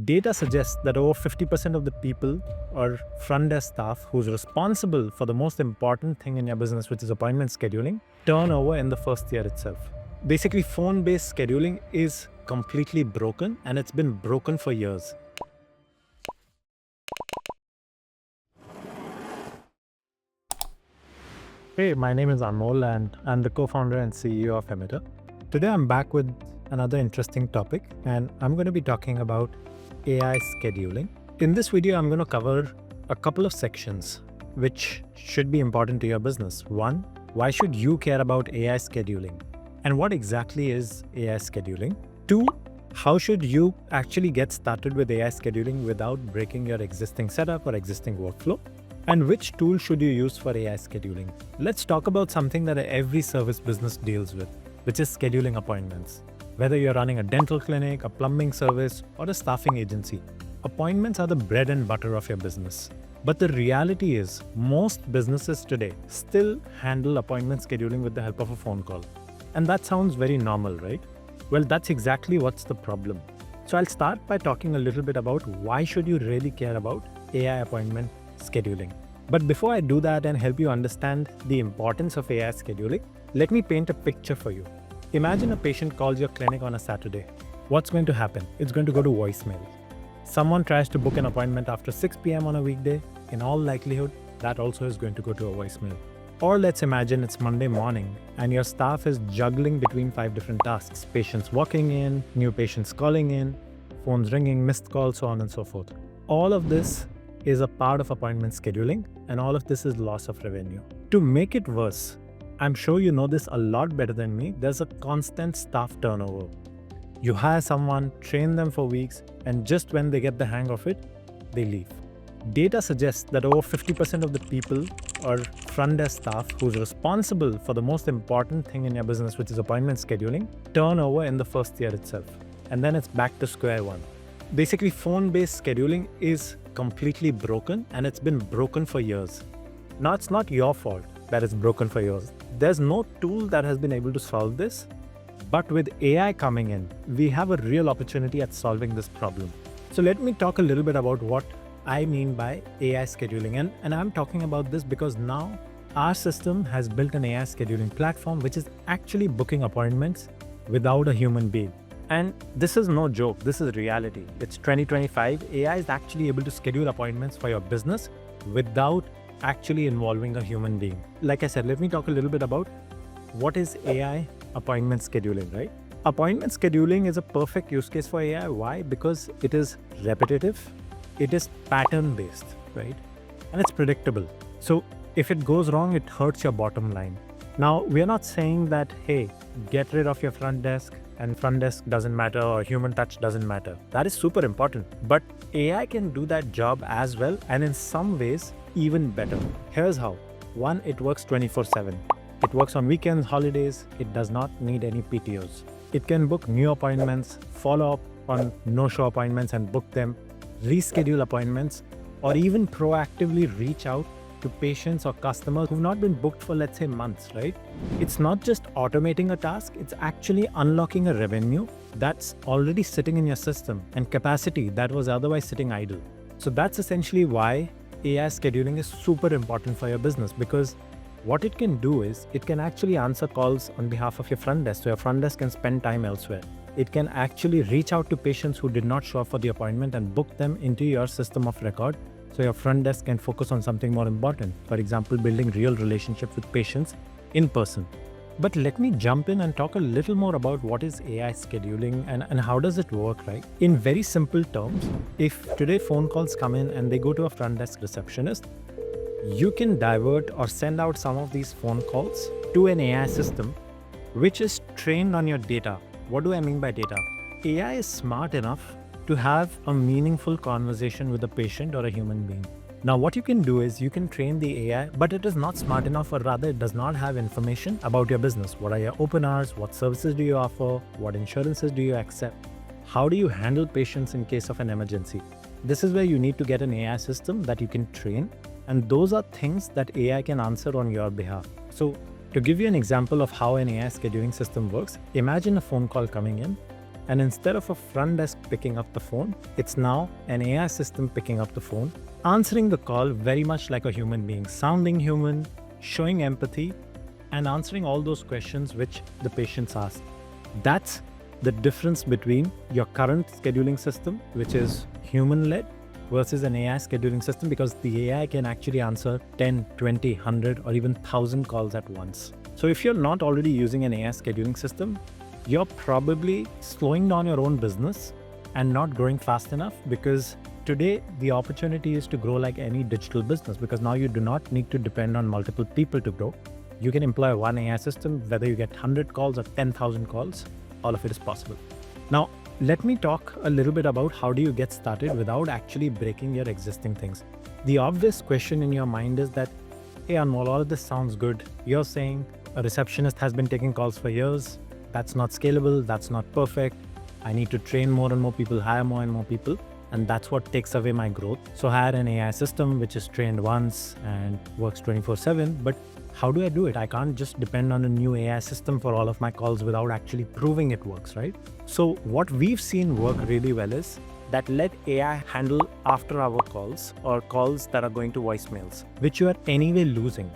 Data suggests that over 50% of the people or front desk staff who's responsible for the most important thing in your business, which is appointment scheduling, turn over in the first year itself. Basically, phone based scheduling is completely broken and it's been broken for years. Hey, my name is Anmol and I'm the co-founder and CEO of Emitrr. Today I'm back with another interesting topic and I'm going to be talking about AI scheduling. In this video, I'm going to cover a couple of sections which should be important to your business. One, why should you care about AI scheduling? And what exactly is AI scheduling? Two, how should you actually get started with AI scheduling without breaking your existing setup or existing workflow? And which tool should you use for AI scheduling? Let's talk about something that every service business deals with, which is scheduling appointments. Whether you're running a dental clinic, a plumbing service, or a staffing agency, appointments are the bread and butter of your business. But the reality is, most businesses today still handle appointment scheduling with the help of a phone call. And that sounds very normal, right? Well, that's exactly what's the problem. So I'll start by talking a little bit about why should you really care about AI appointment scheduling. But before I do that and help you understand the importance of AI scheduling, let me paint a picture for you. Imagine a patient calls your clinic on a Saturday. What's going to happen? It's going to go to voicemail. Someone tries to book an appointment after 6 p.m. on a weekday. In all likelihood, that also is going to go to a voicemail. Or let's imagine it's Monday morning and your staff is juggling between 5 different tasks. Patients walking in, new patients calling in, phones ringing, missed calls, so on and so forth. All of this is a part of appointment scheduling, and all of this is loss of revenue. To make it worse, I'm sure you know this a lot better than me, there's a constant staff turnover. You hire someone, train them for weeks, and just when they get the hang of it, they leave. Data suggests that over 50% of the people or front desk staff who's responsible for the most important thing in your business, which is appointment scheduling, turn over in the first year itself. And then it's back to square one. Basically, phone-based scheduling is completely broken and it's been broken for years. Now, it's not your fault that it's broken for years. There's no tool that has been able to solve this, but with AI coming in, we have a real opportunity at solving this problem. So let me talk a little bit about what I mean by AI scheduling. And I'm talking about this because now our system has built an AI scheduling platform which is actually booking appointments without a human being. And this is no joke, this is reality. It's 2025, AI is actually able to schedule appointments for your business without actually involving a human being. Like I said, let me talk a little bit about what is AI appointment scheduling, right? Appointment scheduling is a perfect use case for AI. Why? Because it is repetitive, it is pattern based, right? And it's predictable. So if it goes wrong, it hurts your bottom line. Now, we're not saying that, hey, get rid of your front desk and front desk doesn't matter or human touch doesn't matter. That is super important. But AI can do that job as well, and in some ways, even better. Here's how. One, it works 24/7. It works on weekends, holidays. It does not need any PTOs. It can book new appointments, follow up on no-show appointments and book them, reschedule appointments, or even proactively reach out to patients or customers who've not been booked for, let's say, months, right? It's not just automating a task, it's actually unlocking a revenue that's already sitting in your system and capacity that was otherwise sitting idle. So that's essentially why AI scheduling is super important for your business, because what it can do is it can actually answer calls on behalf of your front desk, so your front desk can spend time elsewhere. It can actually reach out to patients who did not show up for the appointment and book them into your system of record, so your front desk can focus on something more important. For example, building real relationships with patients in person. But let me jump in and talk a little more about what is AI scheduling and how does it work, right? In very simple terms, if today phone calls come in and they go to a front desk receptionist, you can divert or send out some of these phone calls to an AI system which is trained on your data. What do I mean by data? AI is smart enough to have a meaningful conversation with a patient or a human being. Now, what you can do is you can train the AI, but it is not smart enough, or rather it does not have information about your business. What are your open hours? What services do you offer? What insurances do you accept? How do you handle patients in case of an emergency? This is where you need to get an AI system that you can train, and those are things that AI can answer on your behalf. So to give you an example of how an AI scheduling system works, imagine a phone call coming in. And instead of a front desk picking up the phone, it's now an AI system picking up the phone, answering the call very much like a human being, sounding human, showing empathy, and answering all those questions which the patients ask. That's the difference between your current scheduling system, which is human-led, versus an AI scheduling system, because the AI can actually answer 10, 20, 100, or even 1,000 calls at once. So if you're not already using an AI scheduling system, you're probably slowing down your own business and not growing fast enough, because today the opportunity is to grow like any digital business, because now you do not need to depend on multiple people to grow. You can employ one AI system, whether you get 100 calls or 10,000 calls, all of it is possible. Now, let me talk a little bit about how do you get started without actually breaking your existing things. The obvious question in your mind is that, hey Anmol, all of this sounds good. You're saying a receptionist has been taking calls for years. That's not scalable. That's not perfect. I need to train more and more people, hire more and more people. And that's what takes away my growth. So hire an AI system which is trained once and works 24/7. But how do I do it? I can't just depend on a new AI system for all of my calls without actually proving it works, right? So what we've seen work really well is that let AI handle after-hour calls or calls that are going to voicemails, which you are anyway losing.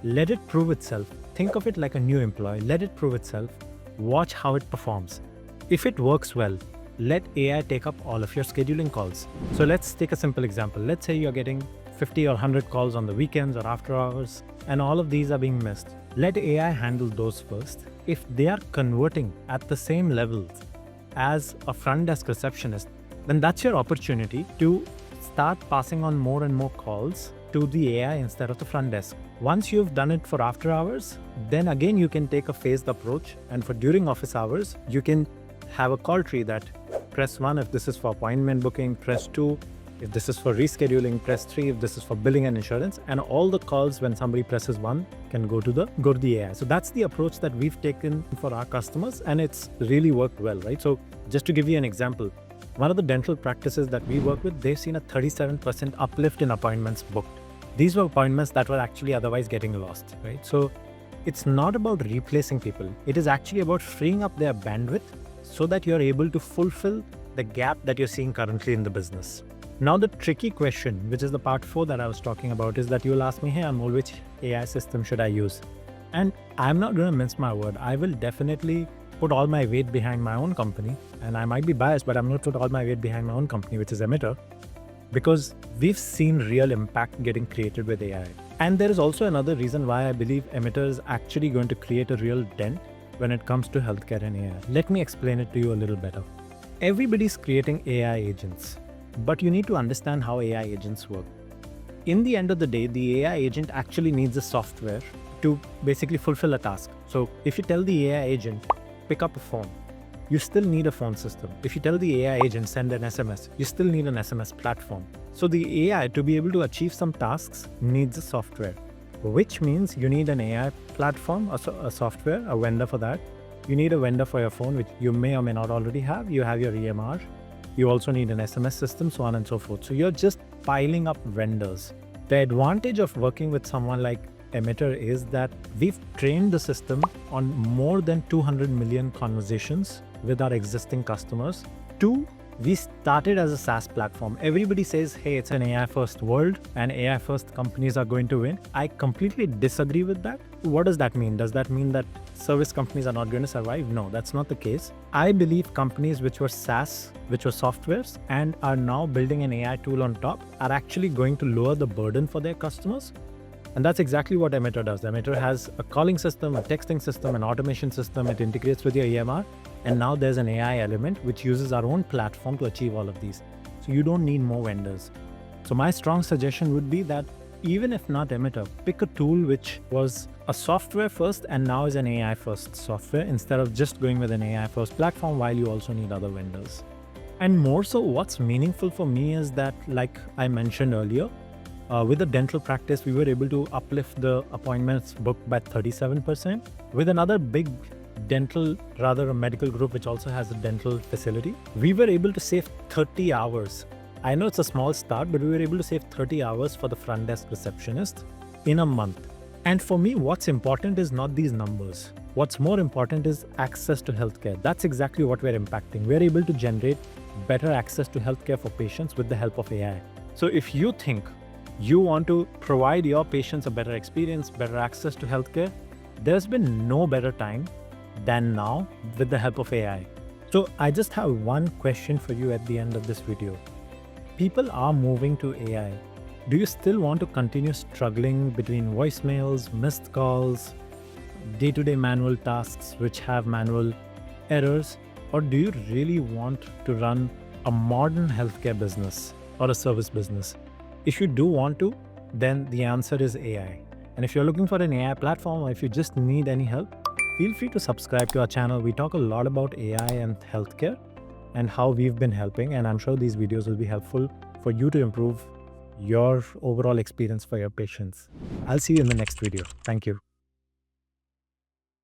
Let it prove itself. Think of it like a new employee. Let it prove itself. Watch how it performs. If it works well, let AI take up all of your scheduling calls. So let's take a simple example. Let's say you're getting 50 or 100 calls on the weekends or after hours, and all of these are being missed. Let AI handle those first. If they are converting at the same levels as a front desk receptionist, then that's your opportunity to start passing on more and more calls to the AI instead of the front desk. Once you've done it for after hours, then again you can take a phased approach, and for during office hours, you can have a call tree that press 1 if this is for appointment booking, press 2 if this is for rescheduling, press 3 if this is for billing and insurance, and all the calls when somebody presses 1 can go to the AI. So that's the approach that we've taken for our customers, and it's really worked well, right? So just to give you an example, one of the dental practices that we work with, they've seen a 37% uplift in appointments booked. These were appointments that were actually otherwise getting lost, right? So it's not about replacing people. It is actually about freeing up their bandwidth so that you're able to fulfill the gap that you're seeing currently in the business. Now, the tricky question, which is the part 4 that I was talking about, is that you'll ask me, hey Anmol, which AI system should I use? And I'm not going to mince my word. I will definitely put all my weight behind my own company, and I might be biased, but I'm going to put all my weight behind my own company, which is Emitrr, because we've seen real impact getting created with AI. And there is also another reason why I believe Emitrr is actually going to create a real dent when it comes to healthcare and AI. Let me explain it to you a little better. Everybody's creating AI agents, but you need to understand how AI agents work. In the end of the day, the AI agent actually needs a software to basically fulfill a task. So if you tell the AI agent, pick up a phone, you still need a phone system. If you tell the AI agent, send an SMS, you still need an SMS platform. So the AI, to be able to achieve some tasks, needs a software, which means you need an AI platform, a software, a vendor for that. You need a vendor for your phone, which you may or may not already have. You have your EMR. You also need an SMS system, so on and so forth. So you're just piling up vendors. The advantage of working with someone like Emitrr is that we've trained the system on more than 200 million conversations with our existing customers. 2, we started as a SaaS platform. Everybody says, hey, it's an AI first world and AI first companies are going to win. I completely disagree with that. What does that mean? Does that mean that service companies are not going to survive? No, that's not the case. I believe companies which were SaaS, which were softwares, and are now building an AI tool on top are actually going to lower the burden for their customers. And that's exactly what Emitrr does. Emitrr has a calling system, a texting system, an automation system. It integrates with your EMR. And now there's an AI element which uses our own platform to achieve all of these. So you don't need more vendors. So my strong suggestion would be that even if not Emitrr, pick a tool which was a software first and now is an AI first software, instead of just going with an AI first platform while you also need other vendors. And more so, what's meaningful for me is that, like I mentioned earlier, with the dental practice, we were able to uplift the appointments booked by 37%. With another big a medical group which also has a dental facility, we were able to save 30 hours. I know it's a small start, but we were able to save 30 hours for the front desk receptionist in a month. And for me, what's important is not these numbers. What's more important is access to healthcare. That's exactly what we're impacting. We're able to generate better access to healthcare for patients with the help of AI. So if you think you want to provide your patients a better experience, better access to healthcare, there's been no better time than now with the help of AI. So I just have one question for you at the end of this video. People are moving to AI. Do you still want to continue struggling between voicemails, missed calls, day-to-day manual tasks which have manual errors? Or do you really want to run a modern healthcare business or a service business? If you do want to, then the answer is AI. And if you're looking for an AI platform, or if you just need any help, feel free to subscribe to our channel. We talk a lot about AI and healthcare and how we've been helping. And I'm sure these videos will be helpful for you to improve your overall experience for your patients. I'll see you in the next video. Thank you.